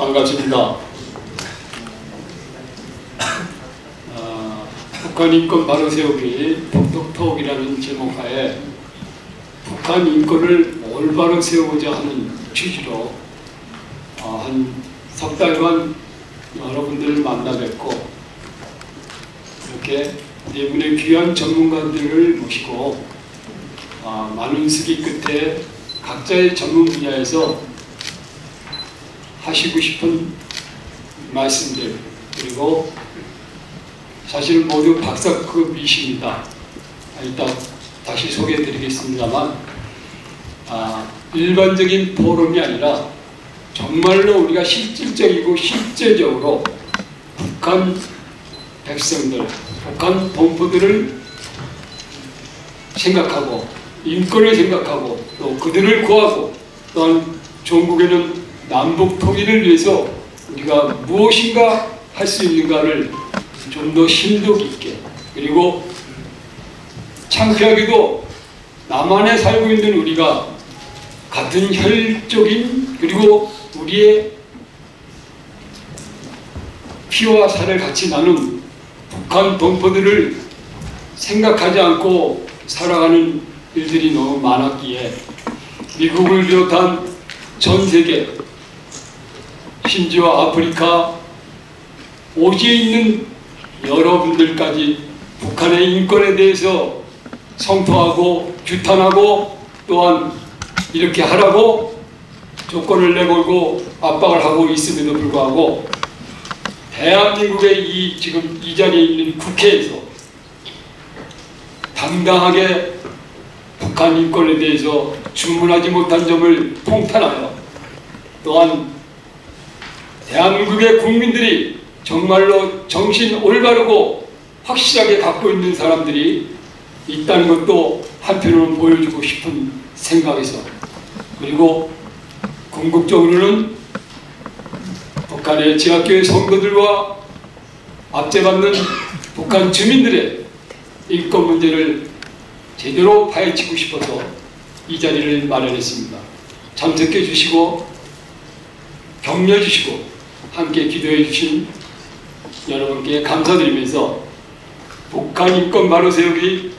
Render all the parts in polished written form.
반갑습니다. 북한 인권 바로 세우기 톡톡톡이라는 제목하에 북한 인권을 올바로 세우고자 하는 취지로 한 석 달간 여러분들을 만나 뵙고 이렇게 네 분의 귀한 전문가들을 모시고 많은 시기 끝에 각자의 전문 분야에서 하시고 싶은 말씀들, 그리고 사실 모두 박사급이십니다. 이따 다시 소개해 드리겠습니다만 일반적인 포럼이 아니라 정말로 우리가 실질적이고 실제적으로 북한 백성들, 북한 동포들을 생각하고 인권을 생각하고 또 그들을 구하고 또한 종국에는 남북 통일을 위해서 우리가 무엇인가 할 수 있는가를 좀 더 심도 깊게, 그리고 창피하게도 남한에 살고 있는 우리가 같은 혈족인, 그리고 우리의 피와 살을 같이 나눈 북한 동포들을 생각하지 않고 살아가는 일들이 너무 많았기에 미국을 비롯한 전 세계, 심지어 아프리카 오지에 있는 여러분들까지 북한의 인권에 대해서 성토하고 규탄하고 또한 이렇게 하라고 조건을 내걸고 압박을 하고 있음에도 불구하고 대한민국의 지금 이 자리에 있는 국회에서 당당하게 북한 인권에 대해서 주문하지 못한 점을 통탄하여, 또한 대한민국의 국민들이 정말로 정신 올바르고 확실하게 갖고 있는 사람들이 있다는 것도 한편으로는 보여주고 싶은 생각에서, 그리고 궁극적으로는 북한의 지하교회 성도들과 압제받는 북한 주민들의 인권 문제를 제대로 파헤치고 싶어서 이 자리를 마련했습니다. 참석해 주시고 격려해 주시고 함께 기도해 주신 여러분께 감사드리면서 북한 인권 바로 세우기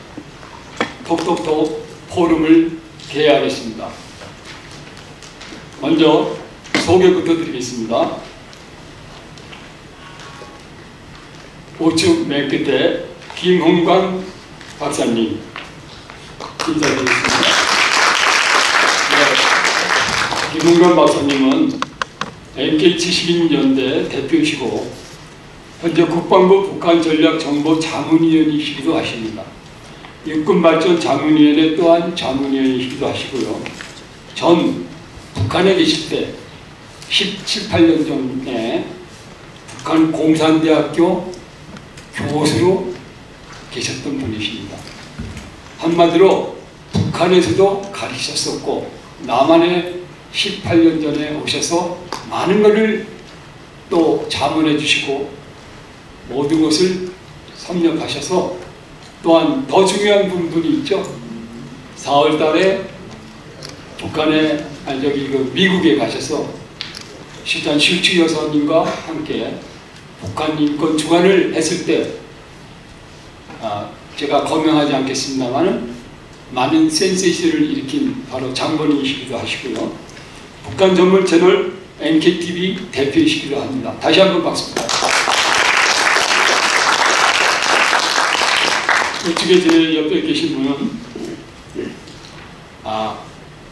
톡톡톡 포럼을 개최하겠습니다. 먼저 소개부터 드리겠습니다. 우측 맨 끝에 김홍관 박사님 인사드리겠습니다. 네, 김홍관 박사님은 MK72년대 대표이시고 현재 국방부 북한전략정보 자문위원이시기도 하십니다. 육군발전 자문위원회 또한 자문위원이시기도 하시고요. 전 북한에 계실 때 17, 18년 전에 북한 공산대학교 교수로 계셨던 분이십니다. 한마디로 북한에서도 가르치셨었고 남한에 18년 전에 오셔서 많은 것을 또 자문해 주시고 모든 것을 섭렵하셔서, 또한 더 중요한 부분이 있죠. 4월 달에 북한에 미국에 가셔서 실전 실추 여사님과 함께 북한 인권 주관을 했을 때 제가 거명하지 않겠습니다만은 많은 센세이션을 일으킨 바로 장본인이시기도 하시고요. 북한 전문 채널 NKTV 대표이시기도 합니다. 다시 한번 박수 부탁드립니다. 이쪽에 제 옆에 계신 분은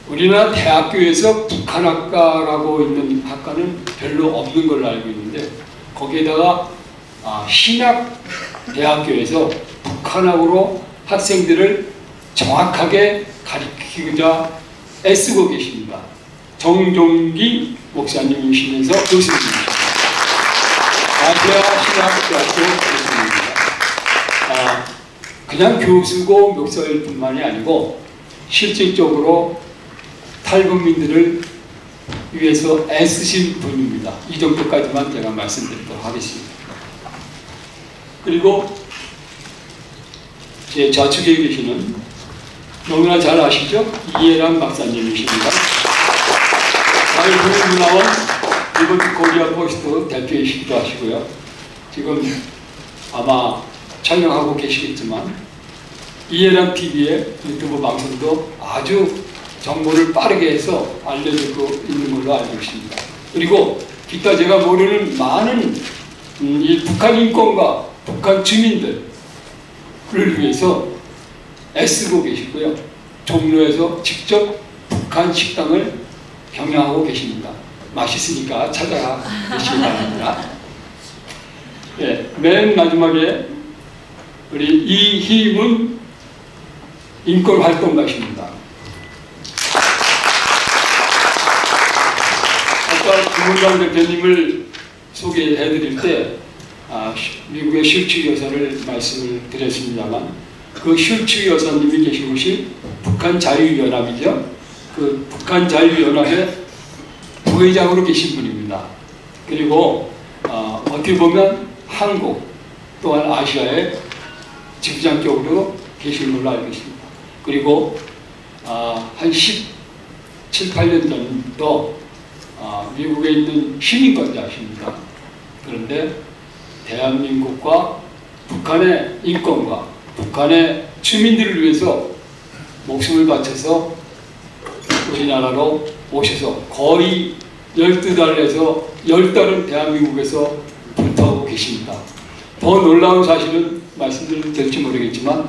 우리나라 대학교에서 북한학과라고 있는 학과는 별로 없는 걸로 알고 있는데, 거기에다가 신학대학교에서 북한학으로 학생들을 정확하게 가르치고자 애쓰고 계십니다. 정종기 목사님이시면서 교수님이십니다. 아시아 신학대학교 교수님입니다. 그냥 교수고 목사일 뿐만이 아니고 실질적으로 탈북민들을 위해서 애쓰신 분입니다. 이 정도까지만 제가 말씀드리도록 하겠습니다. 그리고 제 좌측에 계시는 너무나 잘 아시죠? 이해란 박사님이십니다. 사회부문화원 리버티 코리아 포스트 대표이시기도 하시고요. 지금 아마 촬영하고 계시겠지만 이해란 TV의 유튜브 방송도 아주 정보를 빠르게 해서 알려주고 있는 걸로 알고 있습니다. 그리고 기타 제가 모르는 많은 이 북한 인권과 북한 주민들을 위해서 애쓰고 계시고요. 종로에서 직접 북한 식당을 경영하고 계십니다. 맛있으니까 찾아가 계시기 바랍니다. 예, 맨 마지막에 우리 이희문 인권활동가십니다. 아까 김원장 대표님을 소개해드릴 때 미국의 슐츠 여사를 말씀을 드렸습니다만 그 슐츠 여사님이 계신 곳이 북한 자유연합이죠. 그 북한 자유연합의 부회장으로 계신 분입니다. 그리고 어떻게 보면 한국 또한 아시아의 직장적으로 계신 걸로 알고 있습니다. 그리고 한 17, 18년 전부터 미국에 있는 시민권자십니다. 그런데 대한민국과 북한의 인권과 북한의 주민들을 위해서 목숨을 바쳐서 우리나라로 오셔서 거의 12달에서 10달은 대한민국에서 불타고 계십니다. 더 놀라운 사실은 말씀드려도 될지 모르겠지만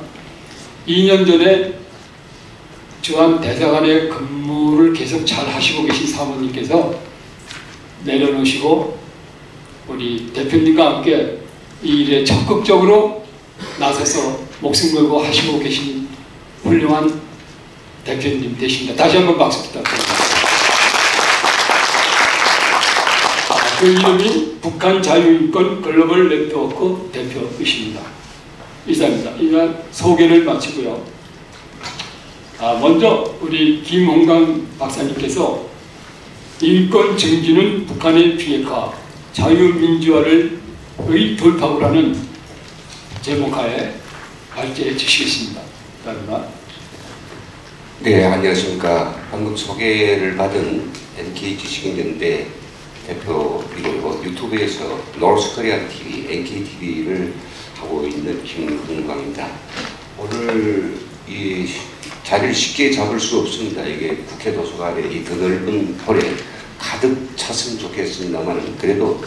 2년 전에 주한 대사관의 근무를 계속 잘 하시고 계신 사모님께서 내려놓으시고 우리 대표님과 함께 이 일에 적극적으로 나서서 목숨 걸고 하시고 계신 훌륭한 대표님 되십니다. 다시 한번 박수 부탁드립니다. 그 이름이 북한 자유인권 글로벌 네트워크 대표이십니다. 이상입니다. 이만 소개를 마치고요. 먼저 우리 김홍강 박사님께서 인권 증진은 북한의 비핵화, 자유민주화의 돌파구라는 제목하에 발제해 주시겠습니다. 감사합니다. 네, 안녕하십니까. 방금 소개를 받은 NK지식인연대 대표이고 유튜브에서 노스코리안 TV, NKTV를 하고 있는 김홍강입니다. 오늘 이 자리를 쉽게 잡을 수 없습니다. 이게 국회 도서관에 이 드넓은 홀에 가득 찼으면 좋겠습니다만 그래도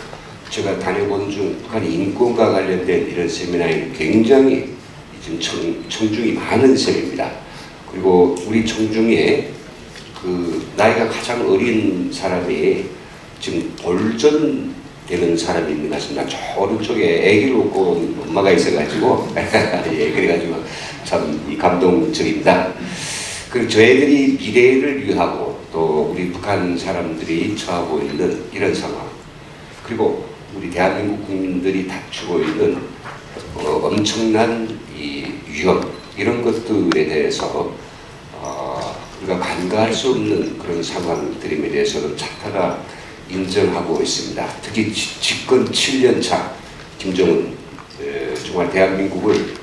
제가 다녀본 중 북한 인권과 관련된 이런 세미나에 굉장히 지금 청중이 많은 셈입니다. 그리고 우리 청중에 그 나이가 가장 어린 사람이 지금 돌전 되는 사람이 있는 것 같습니다. 저 오른쪽에 아기를 놓고 온 엄마가 있어가지고 예, 그래가지고 참 감동적입니다. 그리고 저희들이 미래를 위하고 또 우리 북한 사람들이 처하고 있는 이런 상황 그리고 우리 대한민국 국민들이 닥치고 있는 엄청난 이 위험 이런 것들에 대해서 우리가 간과할 수 없는 그런 상황들임에 대해서는 차타가 인정하고 있습니다. 특히 집권 7년차 김정은 정말 대한민국을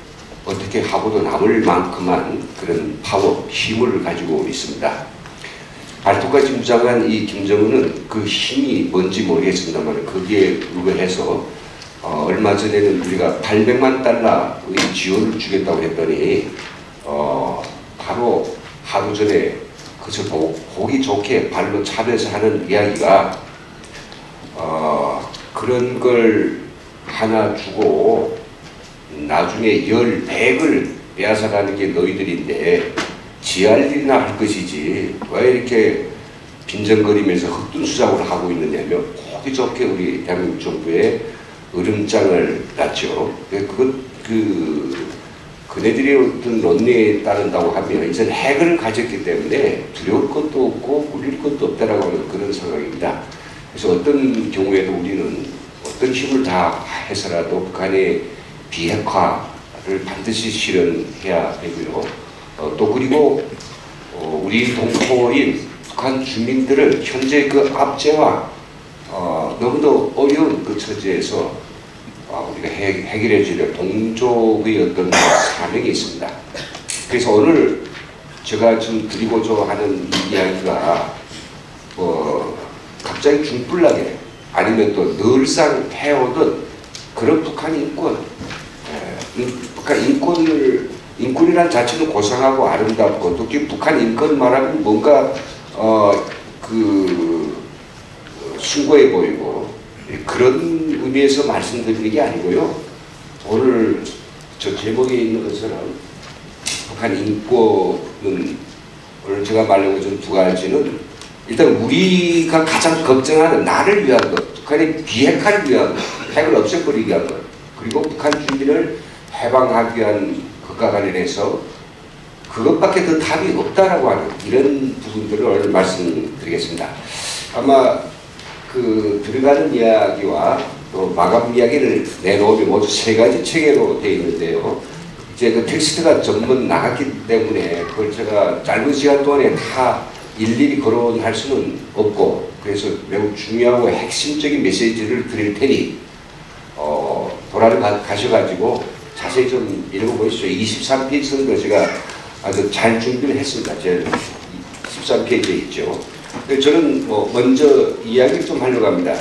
어떻게 하고도 남을 만큼만 그런 파워, 힘을 가지고 있습니다. 발톱같이 무장한 이 김정은은 그 힘이 뭔지 모르겠습니다만 거기에 의거해서 얼마 전에는 우리가 800만 달러의 지원을 주겠다고 했더니 바로 하루 전에 그저 보기 좋게 발로 차면서 하는 이야기가 그런 걸 하나 주고 나중에 10백을 빼앗아가는 게 너희들인데 지할 일이나 할 것이지 왜 이렇게 빈정거리면서 흑둔수작을 하고 있느냐며 보기 좋게 우리 대한민국 정부에 으름장을 놨죠. 그네들이 어떤 논리에 따른다고 하면 이제는 핵을 가졌기 때문에 두려울 것도 없고 울릴 것도 없다라고 하는 그런 상황입니다. 그래서 어떤 경우에도 우리는 어떤 힘을 다해서라도 북한의 비핵화를 반드시 실현해야 되고요. 또 그리고 우리 동포인 북한 주민들을 현재 그 압제와 너무도 어려운 그 처지에서 우리가 해결해 줄 동족의 어떤 사명이 있습니다. 그래서 오늘 제가 좀 드리고자 하는 이 이야기가 갑자기 중불나게 아니면 또 늘상 해오던 그런 북한 인권, 북한 인권이란 자체는 고상하고 아름답고 특히 북한 인권 말하면 뭔가 숭고해 보이고 그런 의미에서 말씀드리는 게 아니고요. 오늘 저 제목에 있는 것처럼 북한 인권은 오늘 제가 말하고 좀 두 가지는 일단 우리가 가장 걱정하는 나를 위한 것, 북한의 비핵화를 위한 것, 핵을 없애버리기 위한 것, 그리고 북한 주민을 해방하기 위한 것과 관련해서 그것밖에 더 답이 없다라고 하는 이런 부분들을 오늘 말씀드리겠습니다. 아마 들어가는 이야기와 또 마감 이야기를 내놓으면 모두 세 가지 체계로 되어 있는데요. 이제 그 텍스트가 전문 나갔기 때문에 그걸 제가 짧은 시간 동안에 다 일일이 거론할 수는 없고, 그래서 매우 중요하고 핵심적인 메시지를 드릴 테니 도라를 가셔가지고 자세히 좀 읽어보시죠. 23페이지 정도 제가 아주 잘 준비를 했습니다. 제 13페이지에 있죠. 저는 먼저 이야기를 좀 하려고 합니다.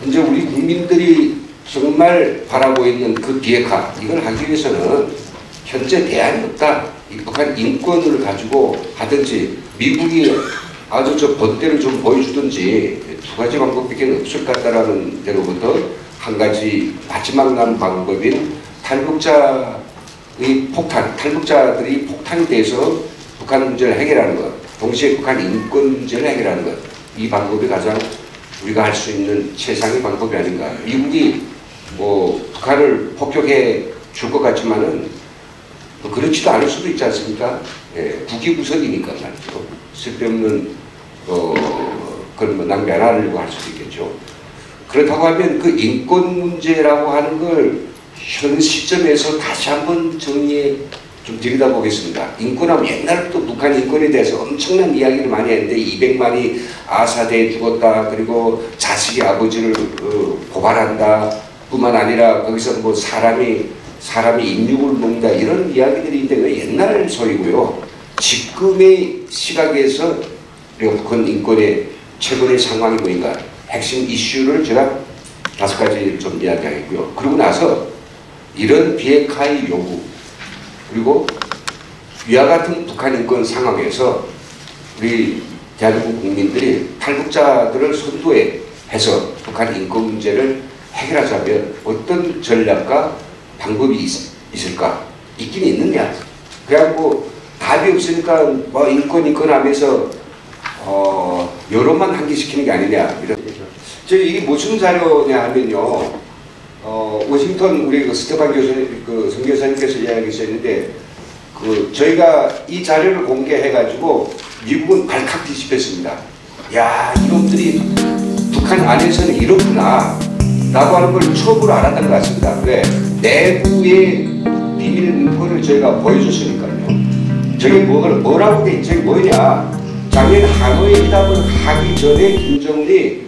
현재 우리 국민들이 정말 바라고 있는 그 비핵화, 이걸 하기 위해서는 현재 대안이 없다. 이 북한 인권을 가지고 하든지 미국이 아주 저 본때를 좀 보여주든지 두 가지 방법밖에 없을 것 같다라는 데로부터 한 가지 마지막 남은 방법인 탈북자들이 폭탄이 돼서 북한 문제를 해결하는 것, 동시에 북한 인권 문제를 해결하는 것, 이 방법이 가장 우리가 할 수 있는 최상의 방법이 아닌가. 미국이 북한을 폭격해 줄 것 같지만은 그렇지도 않을 수도 있지 않습니까? 국위구석이니까 말이죠. 쓸데없는 그런 낭비 안 하려고 할 수도 있겠죠. 그렇다고 하면 그 인권 문제라고 하는 걸 현 시점에서 다시 한번 정리해 좀 들여다보겠습니다. 인권하면 옛날부터 북한 인권에 대해서 엄청난 이야기를 많이 했는데 200만이 아사대에 죽었다, 그리고 자식이 아버지를 고발한다 뿐만 아니라 거기서 뭐 사람이 인육을 먹는다, 이런 이야기들이 있는데 옛날 소리고요. 지금의 시각에서 북한 인권의 최근의 상황이 뭐인가, 핵심 이슈를 제가 5가지 좀 이야기하겠고요. 그러고 나서 이런 비핵화의 요구, 그리고 위와 같은 북한 인권 상황에서 우리 대한민국 국민들이 탈북자들을 선두에 해서 북한 인권 문제를 해결하자면 어떤 전략과 방법이 있을까? 있긴 있느냐? 그냥 답이 없으니까 인권 하면서 여론만 환기시키는 게 아니냐, 이런. 이게 무슨 자료냐 하면요. 워싱턴 우리 스테판 교수님, 성 교사님께서 이야기하셨는데, 저희가 이 자료를 공개해가지고 미국은 발칵 뒤집혔습니다. 야, 이놈들이 북한 안에서는 이렇구나 라고 하는 걸 처음으로 알았다는 것 같습니다. 왜? 내부의 비밀 문서를 저희가 보여줬으니까요. 저게 뭐라고 돼? 저게 뭐냐? 작년 하노이 회담을 하기 전에 김정은이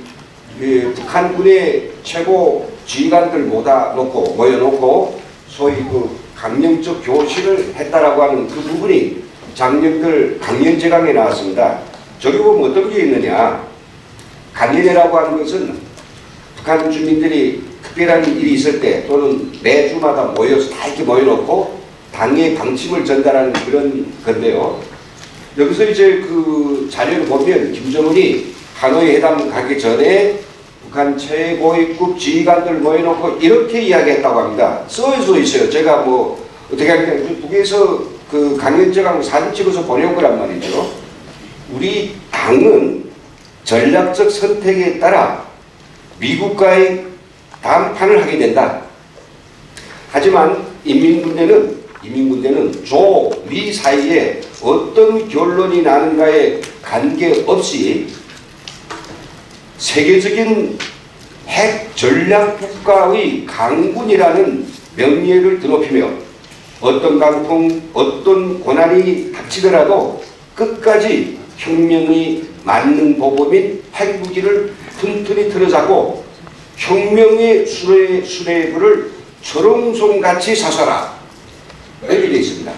북한군의 최고 지휘관들 모여놓고 소위 강령적 교실을 했다라고 하는 그 부분이 작년들 강연제강에 나왔습니다. 저기 보면 어떤 게 있느냐. 강연회라고 하는 것은 북한 주민들이 특별한 일이 있을 때 또는 매주마다 모여서 다 이렇게 모여놓고 당의 방침을 전달하는 그런 건데요. 여기서 이제 그 자료를 보면 김정은이 하노이 회담 가기 전에 북한 최고위급 지휘관들 모여놓고 이렇게 이야기했다고 합니다. 써져 있어요. 제가 어떻게 하냐면 북에서 그 강연제강 사진 찍어서 보내온 거란 말이죠. 우리 당은 전략적 선택에 따라 미국과의 담판을 하게 된다. 하지만 인민군대는 조, 미 사이에 어떤 결론이 나는가에 관계없이 세계적인 핵 전략 국가의 강군이라는 명예를 드높이며 어떤 강풍, 어떤 고난이 닥치더라도 끝까지 혁명의 만능 보범인 핵무기를 튼튼히 틀어잡고 혁명의 수레부를 초롱송같이 사서라. 이렇게 되어 있습니다.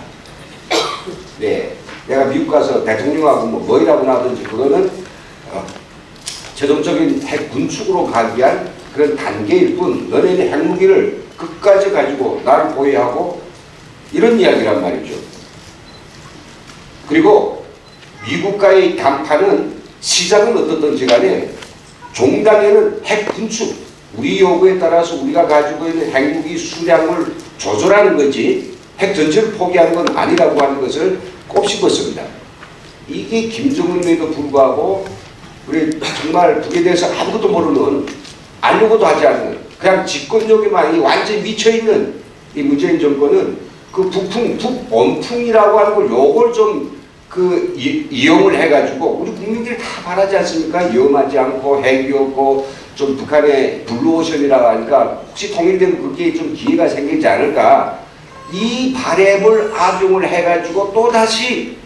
네, 내가 미국 가서 대통령하고 뭐이라고 나든지 그거는 최종적인 핵 군축으로 가기 위한 그런 단계일 뿐 너네는 핵무기를 끝까지 가지고 나를 보호하고 이런 이야기란 말이죠. 그리고 미국과의談판은 시작은 어떻든지 간에 종단에는 핵 군축, 우리 요구에 따라서 우리가 가지고 있는 핵무기 수량을 조절하는 거지 핵 전체를 포기하는 건 아니라고 하는 것을 꼽씹었습니다. 이게 김정은에도 불구하고 우리 정말 북에 대해서 아무것도 모르는 알려고도 하지 않는 그냥 집권력에만 완전히 미쳐있는 이 문재인 정권은 그 북원풍이라고 하는 걸 요걸 좀 이용을 해가지고 우리 국민들이 다 바라지 않습니까? 위험하지 않고 핵이 없고 좀 북한의 블루오션이라고 하니까 혹시 통일되면 그렇게 좀 기회가 생기지 않을까 이 바램을 악용을 해가지고 또다시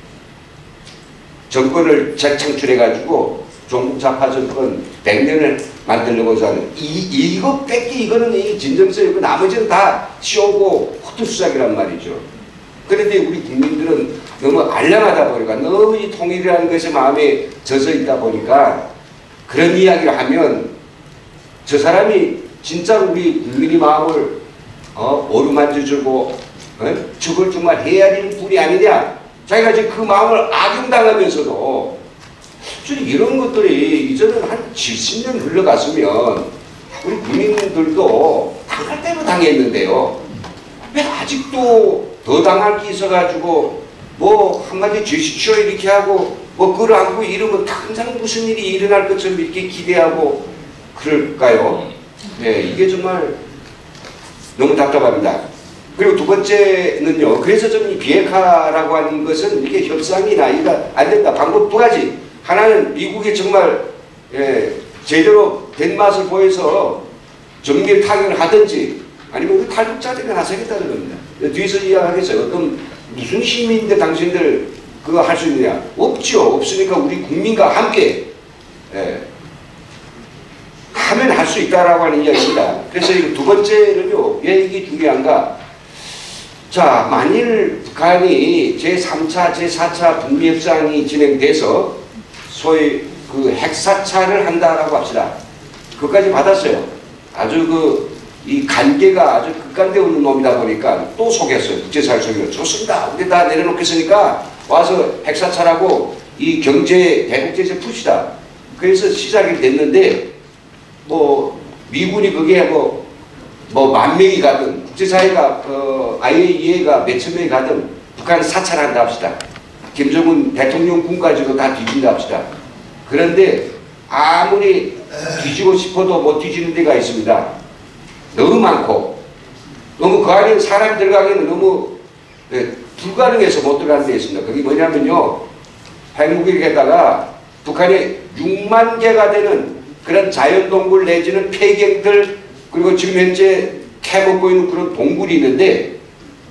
정권을 재창출해가지고 종북 좌파 정권 100년을 만들려고 하는 이거 뺏기 이거는 이 진정성이고 나머지는 다 쇼고 호투수작이란 말이죠. 그런데 우리 국민들은 너무 알량하다 보니까 너무 이 통일이라는 것이 마음에 젖어 있다 보니까 그런 이야기를 하면 저 사람이 진짜로 우리 국민의 마음을 어루만져주고 저걸 정말 헤아리는 분이 아니냐 자기가 지금 그 마음을 악용당하면서도 이런 것들이 이제는 한 70년 흘러갔으면 우리 국민들도 당할 대로 당했는데요. 왜 아직도 더 당할 게 있어가지고 뭐 한마디 주십시오 이렇게 하고 뭐 끌어안고 이러면 당장 무슨 일이 일어날 것처럼 이렇게 기대하고 그럴까요? 네, 이게 정말 너무 답답합니다. 그리고 두 번째는요. 그래서 좀 이 비핵화라고 하는 것은 이게 협상이나 이거 안 된다. 방법 두 가지. 하나는 미국이 정말 제대로 된 맛을 보여서 정밀 타격을 하든지 아니면 그 탈북자들이 나서겠다는 겁니다. 뒤에서 이야기하겠어요. 어떤 무슨 시민인데 당신들 그거 할 수 있느냐? 없죠. 없으니까 우리 국민과 함께 하면 할 수 있다라고 하는 이야기입니다. 그래서 두 번째는요. 왜 이게 중요한가? 자, 만일 북한이 제3차, 제4차 북미협상이 진행돼서 소위 그 핵사찰을 한다라고 합시다. 그것까지 받았어요. 아주 이 관계가 아주 극간되어 는 놈이다 보니까 또 속였어요. 국제사회 속여. 좋습니다. 우리 다 내려놓겠으니까 와서 핵사찰하고 이 경제, 대국제재 푸시다. 그래서 시작이 됐는데 뭐 미군이 그게 뭐 10,000명이 가든 국제사회가 IAEA가 몇천 명이 가든 북한을 사찰한다 합시다. 김정은 대통령 군까지도 다 뒤진다 합시다. 그런데 아무리 뒤지고 싶어도 못 뒤지는 데가 있습니다. 너무 많고 너무 그 안에 사람이 들어가기에는 너무 불가능해서 못 들어가는 데 있습니다. 그게 뭐냐면요. 핵무기에다가 북한에 6만 개가 되는 그런 자연동굴 내지는 폐경들 그리고 지금 현재 캐먹고 있는 그런 동굴이 있는데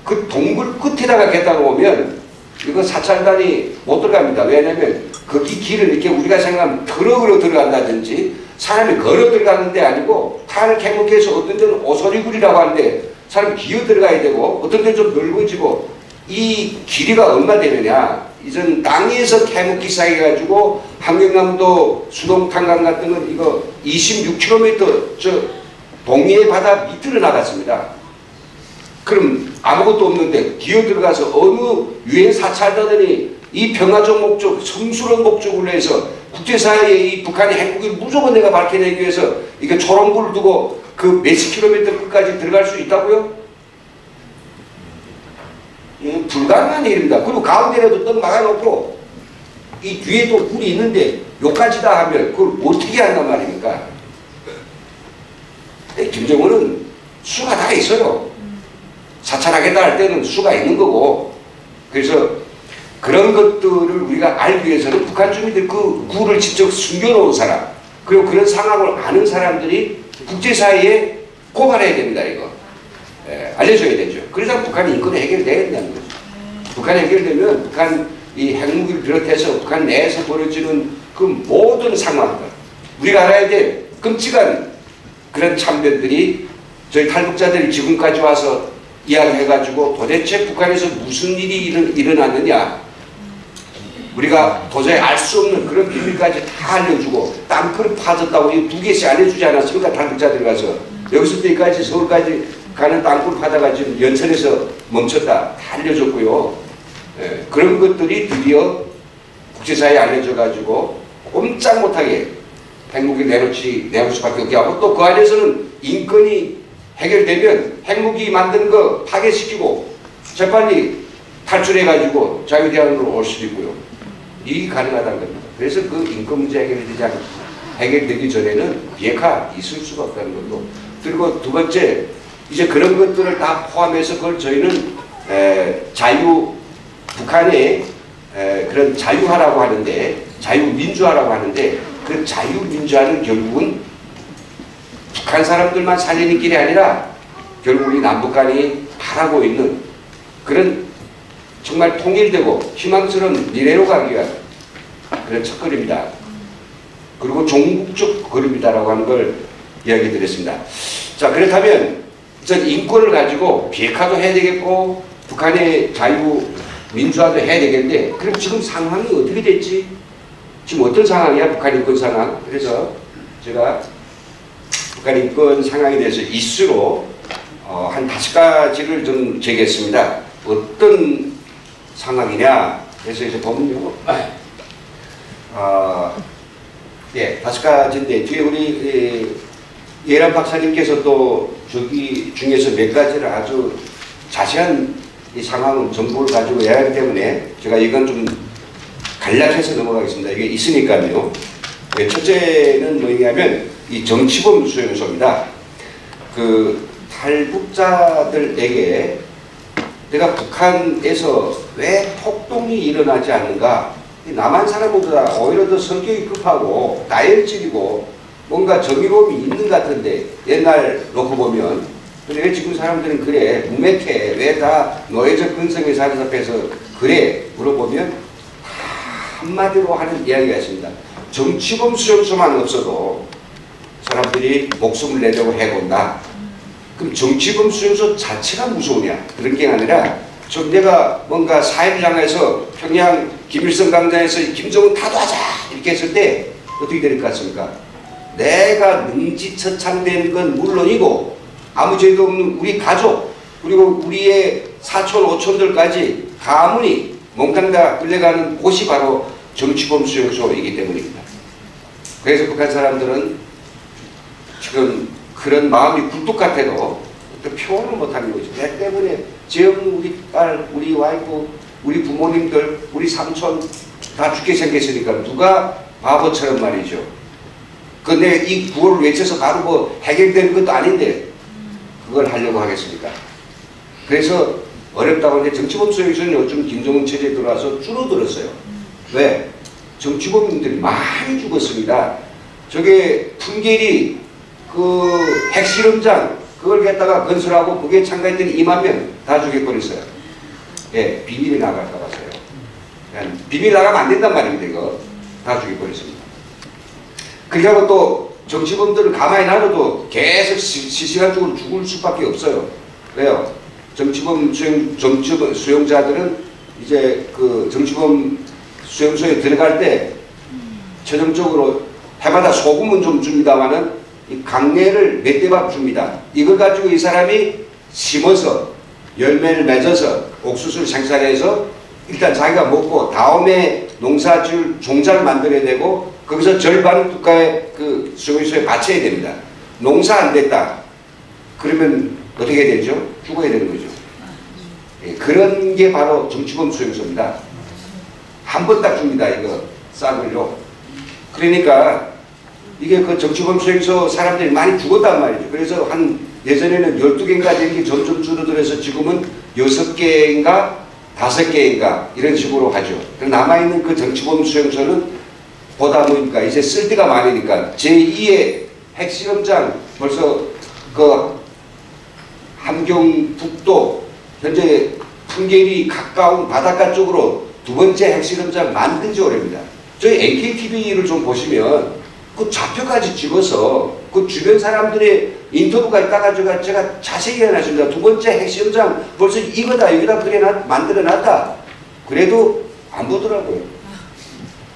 그 동굴 끝에다가 갖다 놓으면 이거 사찰단이 못 들어갑니다. 왜냐하면 거기 길을 이렇게 우리가 생각하면 트럭으로 들어간다든지 사람이 걸어 들어가는 데 아니고 탄을 캐먹해서 어떤 데는 오소리굴이라고 하는데 사람이 기어 들어가야 되고 어떤 데는 좀 넓어지고 이 길이가 얼마 되느냐 이전 땅에서 캐먹기 시작해가지고 한경남도 수동탄강 같은 건 이거 26km 저 동해의 바다 밑으로 나갔습니다. 그럼 아무것도 없는데 기어 들어가서 어느 유엔 사찰단이 이 평화적 목적, 성스러운 목적으로 해서 국제사회에 이 북한의 핵무기를 무조건 내가 밝혀내기 위해서 이게 초롱불을 두고 그 몇십 킬로미터 끝까지 들어갈 수 있다고요? 불가능한 일입니다. 그리고 가운데라도 떡 막아놓고 이 뒤에도 굴이 있는데 요까지 다 하면 그걸 어떻게 한단 말입니까? 김정은은 수가 다 있어요. 사찰하겠다 할 때는 수가 있는 거고 그래서 그런 것들을 우리가 알기 위해서는 북한 주민들 그 굴을 직접 숨겨놓은 사람 그리고 그런 상황을 아는 사람들이 국제사회에 고발해야 됩니다. 이거 알려줘야 되죠. 그래서 북한이 인권이 해결돼야 된다는 거죠. 북한이 해결되면 북한 이 핵무기를 비롯해서 북한 내에서 벌어지는 그 모든 상황들 우리가 알아야 될 끔찍한 그런 참변들이 저희 탈북자들이 지금까지 와서 이야기해가지고 도대체 북한에서 무슨 일이 일어났느냐 우리가 도저히 알 수 없는 그런 비밀까지 다 알려주고 땅굴이 파졌다고 이 2개씩 알려주지 않았습니까? 당국자들 가서 여기서부터 여기까지 서울까지 가는 땅굴 파다가 지금 연천에서 멈췄다 다 알려줬고요. 예, 그런 것들이 드디어 국제사회에 알려져가지고 꼼짝 못하게 핵무기 내놓을 수밖에 없게 하고 또 그 안에서는 인권이 해결되면 핵무기 만든 거 파괴시키고 재빨리 탈출해가지고 자유대항으로 올 수도 있고요. 이게 가능하다는 겁니다. 그래서 그 인권 문제 해결되기 전에는 비핵화 있을 수가 없다는 것도. 그리고 두 번째, 이제 그런 것들을 다 포함해서 그걸 저희는 북한의 그런 자유화라고 하는데, 자유민주화라고 하는데, 그 자유민주화는 결국은 북한 사람들만 살리는 길이 아니라 결국 우리 남북한이 바라고 있는 그런 정말 통일되고 희망스러운 미래로 가기 위한 그런 첫걸음이다. 그리고 종국적 걸음이다라고 하는 걸 이야기 드렸습니다. 자, 그렇다면 전 인권을 가지고 비핵화도 해야 되겠고 북한의 자유민주화도 해야 되겠는데 그럼 지금 상황이 어떻게 됐지? 지금 어떤 상황이야? 북한 인권 상황. 그래서 제가 북한 인권 상황에 대해서 이슈로 한 5가지를 좀 제기했습니다. 어떤 상황이냐? 그래서 이제 보면요. 예, 5가지인데 뒤에 우리 예란 박사님께서 또 저기 중에서 몇 가지를 아주 자세한 이 상황 정보를 가지고 이야기하기 때문에 제가 이건 좀 간략해서 넘어가겠습니다. 이게 있으니까요. 네, 첫째는 뭐냐면 이 정치범 수용소입니다. 그 탈북자들에게 내가 북한에서 왜 폭동이 일어나지 않는가? 남한 사람보다 오히려 더 성격이 급하고 다혈질이고 뭔가 정의로움이 있는 것 같은데 옛날 놓고 보면 근데 왜 지금 사람들은 그래 무맥해 왜 다 노예적 근성에 사로잡혀서 그래 물어보면 한마디로 하는 이야기가 있습니다. 정치범 수용소만 없어도 사람들이 목숨을 내려고 해본다. 그럼 정치범 수용소 자체가 무서우냐? 그런 게 아니라 좀 내가 뭔가 사회장에서 평양 김일성 광장에서 김정은 타도하자 이렇게 했을 때 어떻게 될 것 같습니까? 내가 능지처참된 건 물론이고 아무 죄도 없는 우리 가족 그리고 우리의 사촌 오촌들까지 가문이 몽땅 다 끌려가는 곳이 바로 정치범 수용소이기 때문입니다. 그래서 북한 사람들은 지금 그런 마음이 굴뚝 같아도 표현을 못하는 거죠. 내 때문에 죄 없는 우리 딸, 우리 와이프, 우리 부모님들, 우리 삼촌 다 죽게 생겼으니까 누가 바보처럼 말이죠. 근데 이 구호를 외쳐서 바로 뭐 해결되는 것도 아닌데 그걸 하려고 하겠습니까? 그래서 어렵다고 하는데 정치범 수용소는 요즘 김정은 체제에 들어와서 줄어들었어요. 왜? 정치범인들이 많이 죽었습니다. 저게 풍계리 그 핵실험장 그걸 갖다가 건설하고 그게 참가했더니 2만 명 다 죽여버렸어요. 예, 비밀이 나갈까 봐서요. 비밀 나가면 안 된단 말입니다. 이거 다 죽여버렸습니다. 그렇게 하고 또 정치범들을 가만히 놔둬도 계속 시시간적으로 죽을 수밖에 없어요. 왜요? 정치범 수용자들은 이제 그 정치범 수용소에 들어갈 때 최종적으로 해마다 소금은 좀 줍니다만은 이 강내를 몇 대밥 줍니다. 이걸 가지고 이 사람이 심어서 열매를 맺어서 옥수수를 생산해서 일단 자기가 먹고 다음에 농사지을 종자를 만들어야 되고 거기서 절반은 국가의 그 수용소에 바쳐야 됩니다. 농사 안 됐다. 그러면 어떻게 되죠? 죽어야 되는 거죠. 예, 그런 게 바로 정치범 수용소입니다. 한 번 딱 줍니다. 이거 싹을요. 그러니까 이게 그 정치범 수용소 사람들이 많이 죽었단 말이죠. 그래서 한 예전에는 12개인가 되는 게 점점 줄어들어서 지금은 6개인가 5개인가 이런 식으로 하죠. 남아있는 그 정치범 수용소는 보다 보니까 이제 쓸데가 많으니까 제2의 핵실험장 벌써 그 함경북도 현재 풍계리 가까운 바닷가 쪽으로 2번째 핵실험장 만든 지 오래입니다. 저희 NKTV를 좀 보시면 그 좌표까지 찍어서 그 주변 사람들의 인터뷰가 따가지고 제가 자세히 해놨습니다. 2번째 핵실험장 벌써 이거다 여기다 만들어놨다. 그래도 안 보더라고요.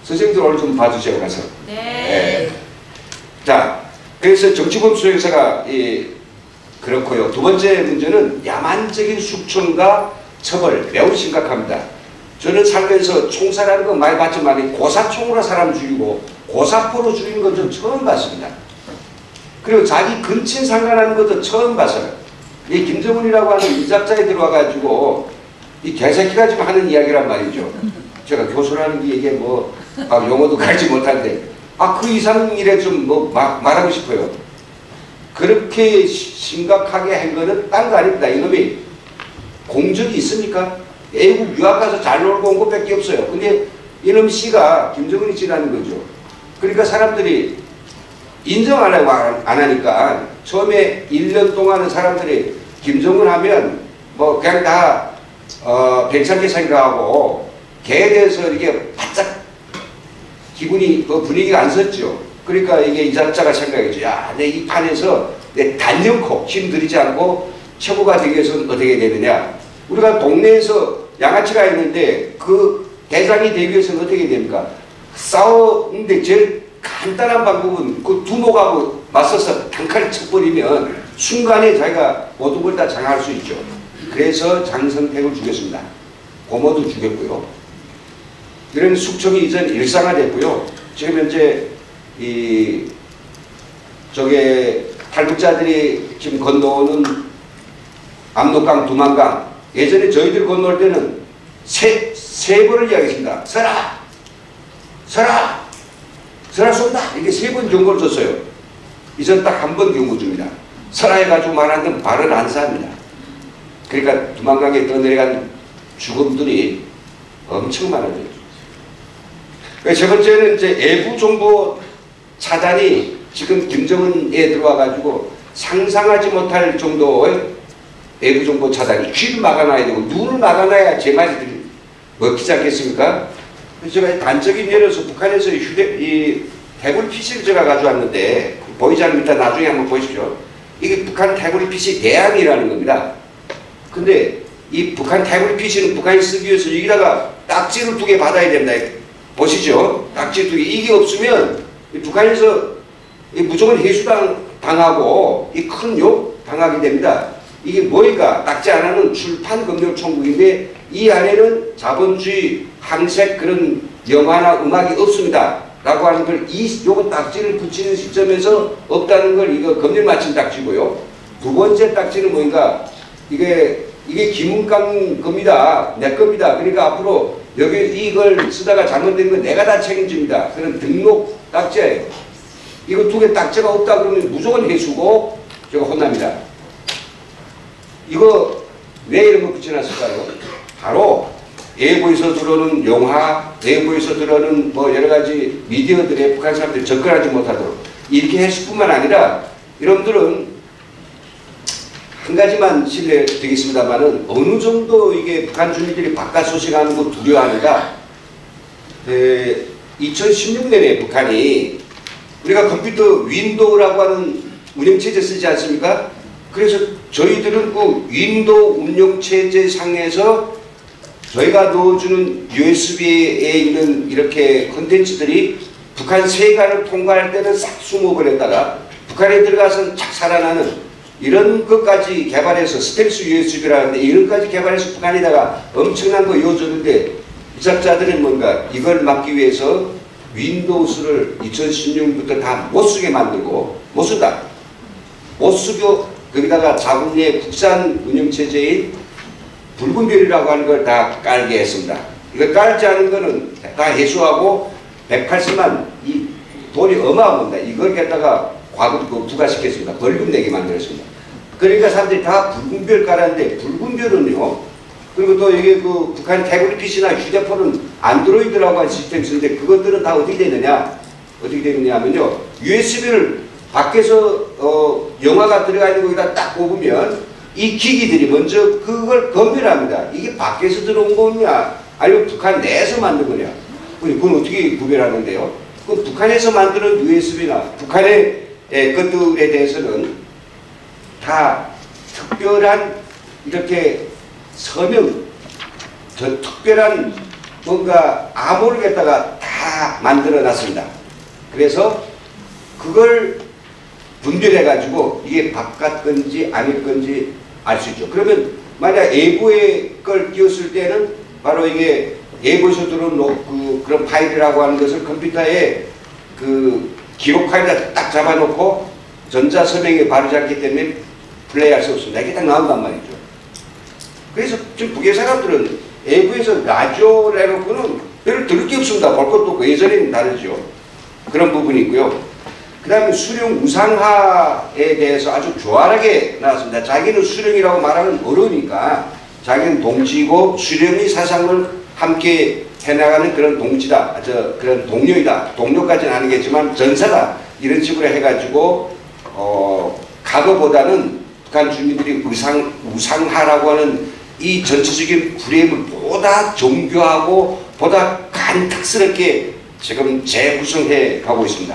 선생님들 오늘 좀 봐주세요, 가서. 네. 자, 그래서 정치범 수행사가 그렇고요. 두 번째 문제는 야만적인 숙청과 처벌 매우 심각합니다. 저는 살면서 총살하는 거 많이 봤지만 고사총으로 사람 죽이고 고사포로 죽이는 건 좀 처음 봤습니다. 그리고 자기 근친 상관하는 것도 처음 봤어요. 이 김정은이라고 하는 이작자에 들어와가지고 이 개새끼가 지금 하는 이야기란 말이죠. 제가 교수라는 게 이게 뭐 용어도 가르치 못하는데 그 이상 일에 좀 뭐 말하고 싶어요. 그렇게 심각하게 한 거는 딴 거 아닙니다. 이놈이 공적이 있습니까? 외국 유학 가서 잘 놀고 온 것밖에 없어요. 근데 이놈 씨가 김정은이 지라는 거죠. 그러니까 사람들이 인정 안 하니까 처음에 1년 동안은 사람들이 김정은 하면 뭐 그냥 다 괜찮게 생각하고 걔에 대해서 이게 바짝 기분이 분위기가 안 섰죠. 그러니까 이게 이작자가 생각했죠. 야, 내 이 판에서 내 단연코 힘들이지 않고 최고가 되기 위해서는 어떻게 되느냐. 우리가 동네에서 양아치가 있는데 그 대장이 되기 위해서는 어떻게 됩니까? 싸우는데 제일 간단한 방법은 그 두목하고 맞서서 단칼을 쳐버리면 순간에 자기가 모든 걸 다 장악할 수 있죠. 그래서 장성택을 죽였습니다. 고모도 죽였고요. 이런 숙청이 이전 일상화됐고요. 지금 현재 탈북자들이 지금 건너오는 압록강, 두만강, 예전에 저희들 건너올 때는 세 번을 이야기했습니다. 서라! 서라! 서라 쏜다! 이렇게 3번 경고를 줬어요. 이전 딱 한 번 경고 줍니다. 서라 해가지고 말하는 발을 안 삽니다. 그러니까 두만강에 떠내려간 죽음들이 엄청 많아져요. 세 번째는 이제 외부 정보 차단이 지금 김정은에 들어와가지고 상상하지 못할 정도의 외부 정보 차단이 귀를 막아놔야 되고 눈을 막아놔야 제 말이 먹히지 않겠습니까? 제가 단적인 예로서 북한에서 이 태블릿 PC를 제가 가져왔는데 보이지 않습니다. 나중에 한번 보십시오. 이게 북한 태블릿 PC 대항이라는 겁니다. 근데 이 북한 태블릿 PC는 북한이 쓰기 위해서 여기다가 딱지를 2개 받아야 됩니다. 보시죠. 딱지 2개. 이게 없으면 북한에서 무조건 해수당하고 이 큰 욕 당하게 됩니다. 이게 뭐니까 딱지 하나는 출판금융총국인데 이 안에는 자본주의 항색 그런 영화나 음악이 없습니다. 라고 하는 걸 요거 딱지를 붙이는 시점에서 없다는 걸 이거 검열 맞힌 딱지고요. 두 번째 딱지는 뭔가 이게 김은강 겁니다. 내 겁니다. 그러니까 앞으로 여기 이걸 쓰다가 잘못된 건 내가 다 책임집니다. 그런 등록 딱지예요. 이거 2개 딱지가 없다 그러면 무조건 해수고 제가 혼납니다. 이거 왜 이런 거 붙여놨을까요? 바로 외부에서 들어오는 영화, 외부에서 들어오는 뭐 여러 가지 미디어들에 북한 사람들이 접근하지 못하도록 이렇게 했을 뿐만 아니라 여러분들은 한 가지만 실례되겠습니다만은 어느 정도 이게 북한 주민들이 바깥 소식하는 거 두려워하는가? 2016년에 북한이 우리가 컴퓨터 윈도우라고 하는 운영체제 쓰지 않습니까? 그래서 저희들은 그 윈도우 운영체제 상에서 저희가 넣어주는 USB에 있는 이렇게 콘텐츠들이 북한 세관을 통과할 때는 싹 숨어버렸다가 북한에 들어가서 착 살아나는 이런 것까지 개발해서 스텔스 USB라는데 이런 것까지 개발해서 북한에다가 엄청난 거 이어줬는데 이작자들은 뭔가 이걸 막기 위해서 윈도우스를 2016년부터 다 못쓰게 만들고 못쓴다. 못쓰고 거기다가 자국내 국산 운영체제인 붉은 별이라고 하는 걸 다 깔게 했습니다. 이거 깔지 않은 거는 다 해소하고 180만 이 돈이 어마어마합니다. 이걸 갖다가 부과시켰습니다. 벌금 내게 만들었습니다. 그러니까 사람들이 다 붉은 별 깔았는데 붉은 별은요. 그리고 또 여기 그 북한 태블릿 PC나 휴대폰은 안드로이드라고 하는 시스템이 쓰는데 그것들은 다 어떻게 되느냐? 어떻게 되느냐 하면요. USB를 밖에서 영화가 들어가 있는 거기다 딱 꼽으면 이 기기들이 먼저 그걸 검열합니다. 이게 밖에서 들어온 거냐 아니면 북한 내에서 만든 거냐. 그건 어떻게 구별하는데요. 그 북한에서 만드는 USB나 북한의 것들에 대해서는 다 특별한 이렇게 서명, 저 특별한 뭔가 암호를 갖다가 다 다 만들어 놨습니다. 그래서 그걸 분별해 가지고 이게 바깥 건지 아닐 건지 알 수 있죠. 그러면 만약 예보의 걸 띄웠을 때는 바로 이게 예보에서 들어온 그런 파일이라고 하는 것을 컴퓨터에 그 기록 파일에다 딱 잡아놓고 전자 서명에 바르지 않기 때문에 플레이할 수 없습니다. 이게 딱 나온단 말이죠. 그래서 지금 북의 사람들은 예보에서 라디오를 해놓고는 별로 들을 게 없습니다. 볼 것도 없고 예전에는 다르죠. 그런 부분이 있고요. 그 다음에 수령 우상화에 대해서 아주 교활하게 나왔습니다. 자기는 수령이라고 말하면 어려우니까 자기는 동지이고 수령이 사상을 함께 해나가는 그런 동지다. 그런 동료이다. 동료까지는 아니겠지만 전사다. 이런 식으로 해가지고 과거보다는 북한 주민들이 우상화라고 하는 이 전체적인 프레임을 보다 정교하고 보다 간특스럽게 지금 재구성해 가고 있습니다.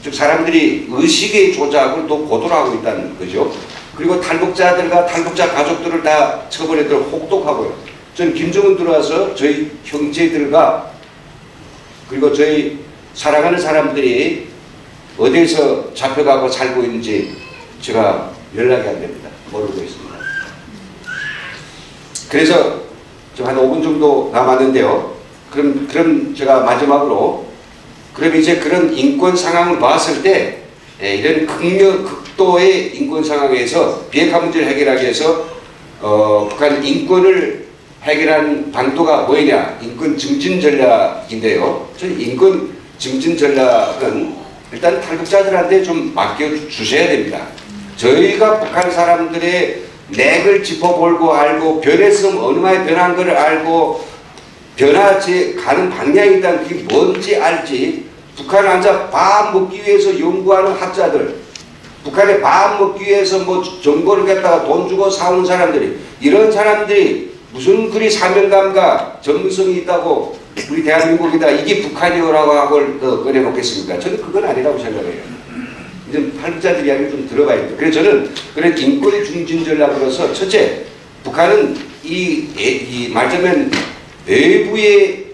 즉 사람들이 의식의 조작을 또 고도로 하고 있다는 거죠. 그리고 탈북자들과 탈북자 가족들을 다 처벌해들 혹독하고요. 저는 김정은 들어와서 저희 형제들과 그리고 저희 사랑하는 사람들이 어디에서 잡혀가고 살고 있는지 제가 연락이 안 됩니다. 모르고 있습니다. 그래서 좀 한 5분 정도 남았는데요. 그럼 제가 마지막으로 그럼 이제 그런 인권 상황을 봤을 때 이런 극도의 인권 상황에서 비핵화 문제를 해결하기 위해서 북한 인권을 해결한 방도가 뭐냐? 인권 증진 전략인데요. 저는 인권 증진 전략은 일단 탈북자들한테 좀 맡겨주셔야 됩니다. 저희가 북한 사람들의 맥을 짚어볼고 알고 변했으면 어느 마에 변한 것을 알고 변화지 가는 방향이 있다는 그게 뭔지 알지. 북한에 앉아 밥 먹기 위해서 연구하는 학자들, 북한에 밥 먹기 위해서 뭐 정보를 갖다가 돈 주고 사오는 사람들이, 이런 사람들이 무슨 그리 사명감과 전문성이 있다고 우리 대한민국이다 이게 북한이라고 하고 꺼내놓겠습니까? 저는 그건 아니라고 생각해요. 이제 탈북자들 이야기를 좀 들어봐야 돼요. 그래서 저는 그런 인권 중진 전략으로서 첫째, 북한은 이 말하자면 외부의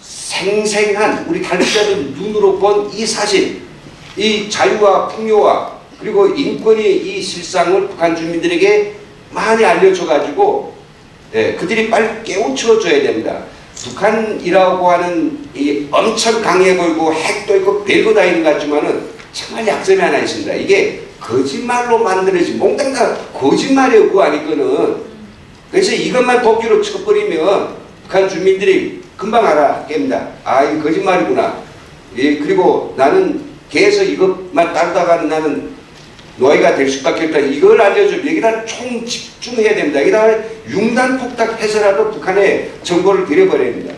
생생한 우리 탈북자들 눈으로 본 이 사실, 이 자유와 풍요와 그리고 인권의 이 실상을 북한 주민들에게 많이 알려줘가지고 그들이 빨리 깨우쳐줘야 됩니다. 북한이라고 하는 이 엄청 강해 보이고 핵도 있고 별거 다 있는 것 같지만은 정말 약점이 하나 있습니다. 이게 거짓말로 만들어진 몽땅 다 거짓말이었고 아니거는. 그래서 이것만 도끼로 쳐버리면 북한 주민들이 금방 알아갑니다. 아, 이거 거짓말이구나. 그리고 나는 계속 이것만 따르다가는 나는 노예가 될 수밖에 없다. 이걸 알려주면 여기다 총 집중해야 됩니다. 여기다 융단폭탄 해서라도 북한에 정보를 들여버려야 됩니다.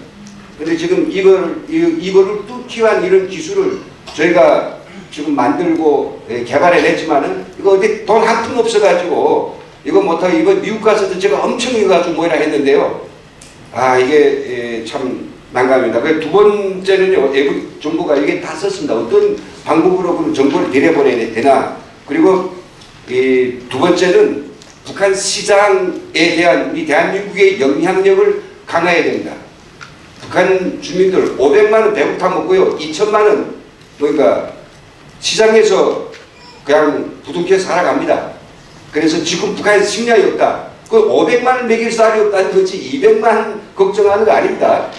그런데 지금 이거를 뚫기 위한 이런 기술을 저희가 지금 만들고 개발해냈지만은 이거 어디 돈 한 푼 없어가지고 이거 못하고 이번 미국 가서도 제가 엄청 이거 가지고 뭐라 했는데요. 아, 이게 참 난감합니다. 두 번째는요, 외부 정부가 이게 다 썼습니다. 어떤 방법으로 정보를 들여보내야 되나. 그리고 두 번째는 북한 시장에 대한 우리 대한민국의 영향력을 강화해야 됩니다. 북한 주민들 500만 원 배고파 먹고요, 2천만 원 그러니까 시장에서 그냥 부둥켜 살아갑니다. 그래서 지금 북한에서 식량이 없다. 그 500만 원 먹일 쌀이 없다는 거지 200만 원 걱정하는 거 아닙니다.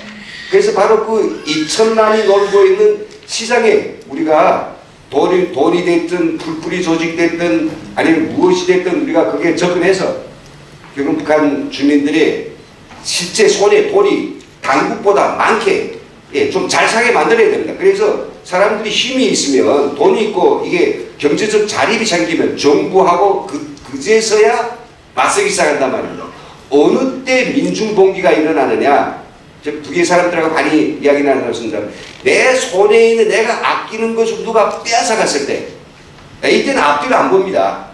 그래서 바로 그 2천만이 놀고 있는 시장에 우리가 돈이 됐든 풀뿌리 조직됐든 아니면 무엇이 됐든 우리가 거기에 접근해서 결국 북한 주민들의 실제 손에 돈이 당국보다 많게 좀 잘 사게 만들어야 됩니다. 그래서 사람들이 힘이 있으면 돈이 있고 이게 경제적 자립이 생기면 정부하고 그제서야 맞서기 시작한단 말입니다. 어느 때 민중봉기가 일어나느냐, 북의 사람들하고 많이 이야기 나눴습니다. 내 손에 있는 내가 아끼는 것을 누가 빼앗아갔을 때, 이때는 앞뒤를 안 봅니다.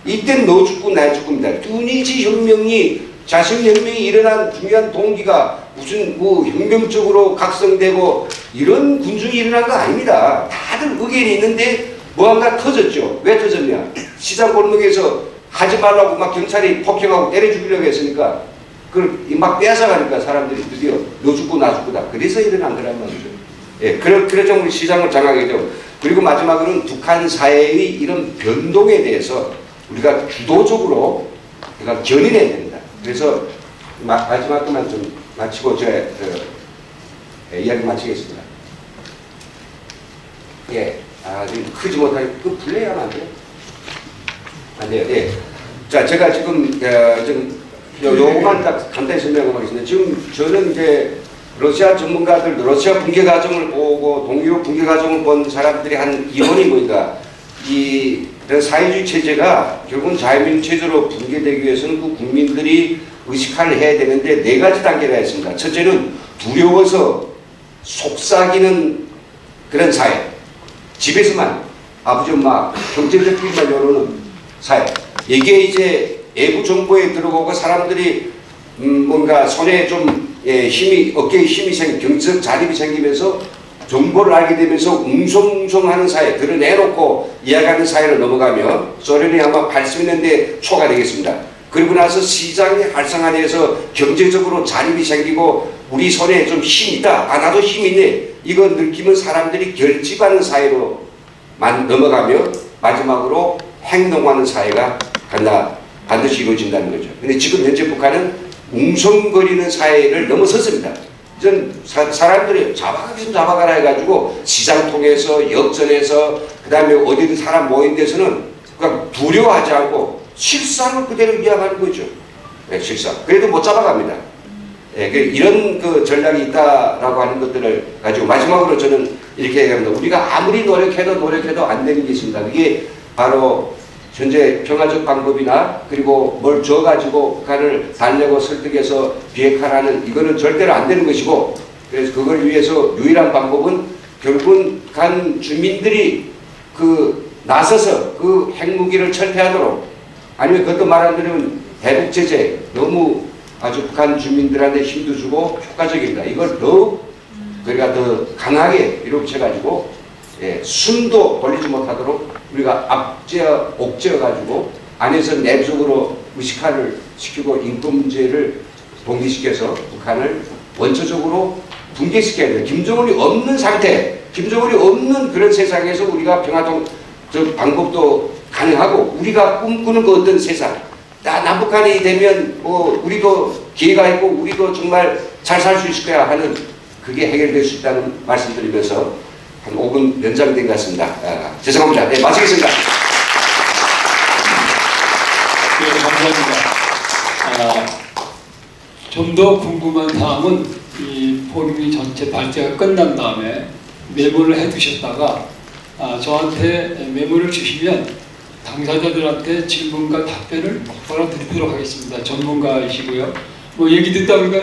이때는 너 죽고 나 죽고입니다. 투니지 혁명이 자신혁명이 일어난 중요한 동기가 무슨 혁명적으로 각성되고 이런 군중이 일어난 거 아닙니다. 다들 의견이 있는데 무언가 터졌죠. 왜 터졌냐? 시장 골목에서 하지 말라고 막 경찰이 폭행하고 때려 죽이려고 했으니까 그걸 막 빼앗아가니까 사람들이 드디어 너 죽고 나 죽고다. 그래서 일어난 거란 말이죠. 예, 그런 좀 시장을 장악해야 되고, 그리고 마지막으로는 북한 사회의 이런 변동에 대해서 우리가 주도적으로 우리가 견인해야 됩니다. 그래서 마지막 것만 좀 마치고 제 이야기 마치겠습니다. 예, 지금 크지 못하게 그 플레이하면 안 돼요? 안 돼요. 예. 자, 제가 지금 요거만 딱 간단히 설명하겠습니다. 지금 저는 이제 러시아 전문가들, 러시아 붕괴 과정을 보고 동유럽 붕괴 과정을 본 사람들이 한 이론이 뭐니까 이런 사회주의 체제가 결국은 자유민주 체제로 붕괴되기 위해서는 그 국민들이 의식화를 해야 되는데 네 가지 단계가 있습니다. 첫째는 두려워서 속삭이는 그런 사회. 집에서만 아버지 엄마 경제적 힘만 요러는 사회. 이게 이제 외부 정보에 들어오고 사람들이 뭔가 손에 좀 힘이, 어깨에 힘이 경제적 자립이 생기면서 정보를 알게 되면서 웅성웅성하는 사회, 드러내놓고 이야기하는 사회로 넘어가며 소련이 아마 80년대 초가 되겠습니다. 그리고 나서 시장의 활성화돼서 경제적으로 자립이 생기고 우리 손에 좀 힘이 있다. 나도 힘이 있네. 이거 느끼면 사람들이 결집하는 사회로 넘어가며 마지막으로 행동하는 사회가 반드시 이루어진다는 거죠. 근데 지금 현재 북한은 웅성거리는 사회를 넘어섰습니다. 전 사람들이 잡아가라 해가지고 시장 통해서 역전해서 그 다음에 어디든 사람 모인 데서는 그러니까 두려워하지 않고 실상을 그대로 이야기하는 거죠. 네, 실상. 그래도 못 잡아갑니다. 네, 이런 그 전략이 있다라고 하는 것들을 가지고 마지막으로 저는 이렇게 얘기합니다. 우리가 아무리 노력해도 안 되는 게 있습니다. 그게 바로 현재 평화적 방법이나 그리고 뭘 줘가지고 북한을 달래고 설득해서 비핵화라는 이거는 절대로 안 되는 것이고, 그래서 그걸 위해서 유일한 방법은 결국은 북한 주민들이 나서서 그 핵무기를 철폐하도록, 아니면 그것도 말 안 들으면 대북제재 너무 아주 북한 주민들한테 힘도 주고 효과적입니다. 이걸 우리가 더 강하게 밀어붙여가지고 숨도 돌리지 못하도록 우리가 옥죄어가지고 안에서 내부적으로 의식화를 시키고 인권 문제를 동기시켜서 북한을 원초적으로 붕괴시켜야 돼요. 김정은이 없는 상태, 김정은이 없는 그런 세상에서 우리가 평화적 방법도 가능하고 우리가 꿈꾸는 그 어떤 세상, 남북한이 되면 우리도 기회가 있고 우리도 정말 잘 살 수 있을 거야 하는 그게 해결될 수 있다는 말씀드리면서 한 5분 연장된 것 같습니다. 죄송합니다. 네, 마치겠습니다. 네, 감사합니다. 좀 더 궁금한 사항은 이 포럼이 전체 발제가 끝난 다음에 메모를 해두셨다가 저한테 메모를 주시면 당사자들한테 질문과 답변을 곧바로 드리도록 하겠습니다. 전문가이시고요. 얘기 듣다 보니까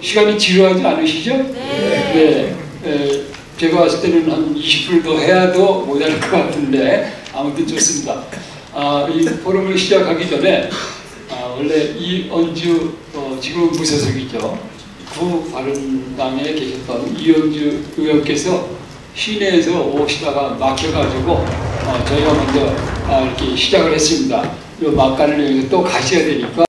시간이 지루하지 않으시죠? 네. 제가 봤을 때는 한 20분을 더 해야도 모자랄 것 같은데 아무튼 좋습니다. 이 포럼을 시작하기 전에 원래 이은주 지금 무소속이죠. 구바른당에 계셨던 이은주 의원께서 시내에서 오시다가 막혀가지고 저희가 먼저 이렇게 시작을 했습니다. 이 막간을 여기서 또 가셔야 되니까